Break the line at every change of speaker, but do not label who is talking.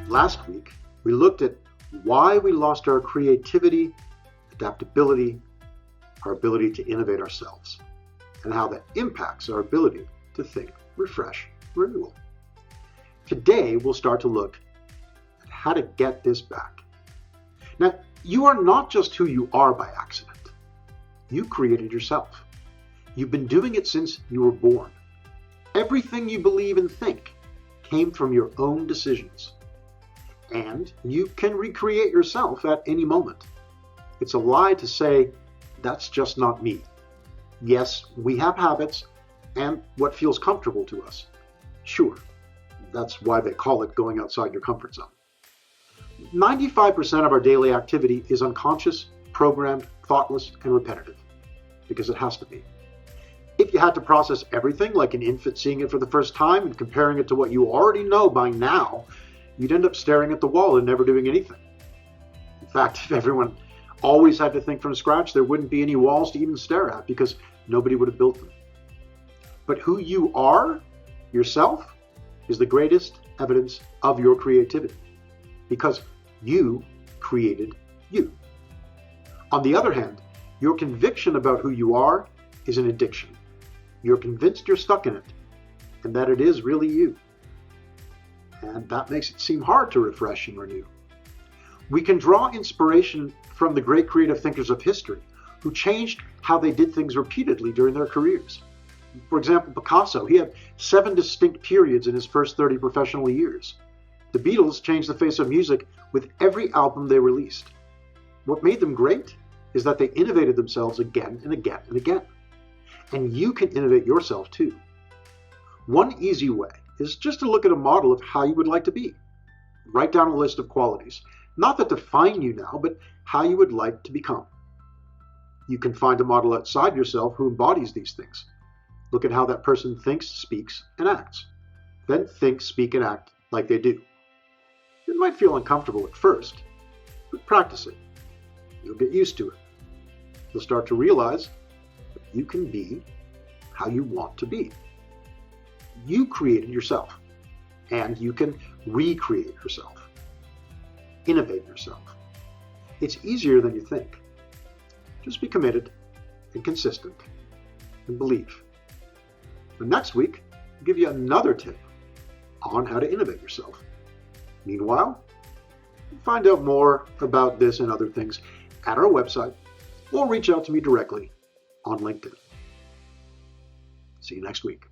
Last week, we looked at why we lost our creativity, adaptability, our ability to innovate ourselves, and how that impacts our ability to think, refresh, renewal. Today, we'll start to look at how to get this back. Now, you are not just who you are by accident. You created yourself. You've been doing it since you were born. Everything you believe and think came from your own decisions. And you can recreate yourself at any moment. It's a lie to say, that's just not me. Yes, we have habits and what feels comfortable to us. Sure, that's why they call it going outside your comfort zone. 95% of our daily activity is unconscious, programmed, thoughtless, and repetitive, because it has to be. If you had to process everything like an infant seeing it for the first time and comparing it to what you already know by now, you'd end up staring at the wall and never doing anything. In fact, if everyone always had to think from scratch, there wouldn't be any walls to even stare at because nobody would have built them. But who you are, yourself, is the greatest evidence of your creativity because you created you. On the other hand, your conviction about who you are is an addiction. You're convinced you're stuck in it and that it is really you. And that makes it seem hard to refresh and renew. We can draw inspiration from the great creative thinkers of history who changed how they did things repeatedly during their careers. For example, Picasso, he had 7 distinct periods in his first 30 professional years. The Beatles changed the face of music with every album they released. What made them great is that they innovated themselves again and again and again. And you can innovate yourself too. One easy way is just to look at a model of how you would like to be. Write down a list of qualities, not that define you now, but how you would like to become. You can find a model outside yourself who embodies these things. Look at how that person thinks, speaks, and acts. Then think, speak, and act like they do. It might feel uncomfortable at first, but practice it. You'll get used to it. You'll start to realize that you can be how you want to be. You created yourself, and you can recreate yourself. Innovate yourself. It's easier than you think. Just be committed and consistent and believe. And next week, I'll give you another tip on how to innovate yourself. Meanwhile, find out more about this and other things at our website or reach out to me directly on LinkedIn. See you next week.